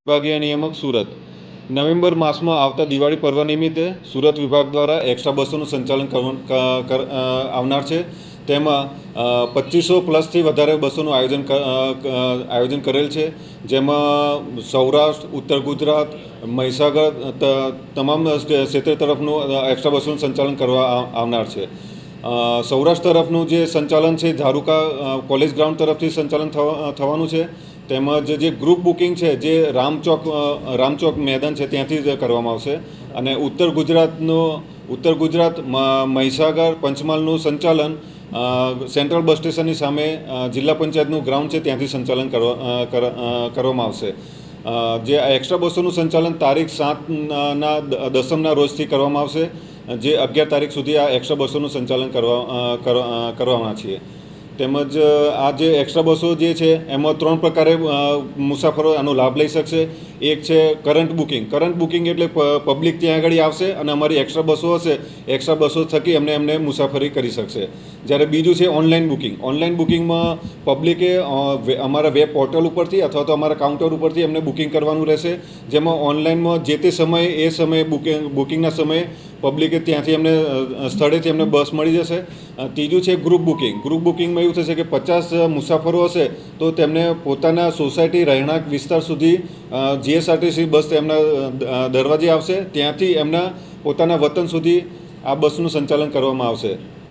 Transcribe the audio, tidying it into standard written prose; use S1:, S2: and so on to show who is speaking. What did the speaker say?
S1: વિભાગીય નિયામક સુરત નવેમ્બર માસમાં આવતા દિવાળી પર્વ નિમિત્તે સુરત વિભાગ દ્વારા એક્સ્ટ્રા બસોનું સંચાલન આવનાર છે. તેમાં 2500+ વધારે બસોનું આયોજન કરેલ છે, જેમાં સૌરાષ્ટ્ર, ઉત્તર ગુજરાત, મહીસાગર તમામ ક્ષેત્ર તરફનું એક્સ્ટ્રા બસોનું સંચાલન કરવા આવનાર છે. સૌરાષ્ટ્ર તરફનું જે સંચાલન છે ઝારુકા કોલેજ ગ્રાઉન્ડ તરફથી સંચાલન થવાનું છે. તેમજ જે ગ્રુપ બુકિંગ છે જે રામચોક મેદાન છે ત્યાંથી જ કરવામાં આવશે. અને ઉત્તર ગુજરાત મહીસાગર પંચમહાલનું સંચાલન સેન્ટ્રલ બસ સ્ટેશનની સામે જિલ્લા પંચાયતનું ગ્રાઉન્ડ છે ત્યાંથી સંચાલન કરવામાં આવશે. જે એક્સ્ટ્રા બસોનું સંચાલન તારીખ 7ના દસમના રોજથી કરવામાં આવશે, જે 11 તારીખ સુધી આ એક્સ્ટ્રા બસોનું સંચાલન કરવાના છીએ. તેમજ આ જે એક્સ્ટ્રા બસો જે છે એમાં 3 પ્રકારે મુસાફરો આનો લાભ લઈ શકશે. એક છે કરંટ બુકિંગ એટલે પબ્લિક ત્યાં આગળ આવશે અને અમારી એક્સ્ટ્રા બસો હશે, એક્સ્ટ્રા બસો થકી એમને મુસાફરી કરી શકશે. જ્યારે બીજું છે ઓનલાઈન બુકિંગમાં પબ્લિકે અમારા વેબ પોર્ટલ ઉપરથી અથવા તો અમારા કાઉન્ટર ઉપરથી એમને બુકિંગ કરવાનું રહેશે, જેમાં ઓનલાઈનમાં જે તે સમયે બુકિંગના સમયે પબ્લિકે ત્યાંથી સ્થળેથી એમને બસ મળી જશે. ત્રીજું છે ગ્રુપ બુકિંગમાં એવું થશે કે 50 મુસાફરો હશે તો તેમને પોતાના સોસાયટી રહેણાંક વિસ્તાર સુધી જીએસઆરટીસી બસ તેમના દરવાજે આવશે, ત્યાંથી એમના પોતાના વતન સુધી આ બસનું સંચાલન કરવામાં આવશે.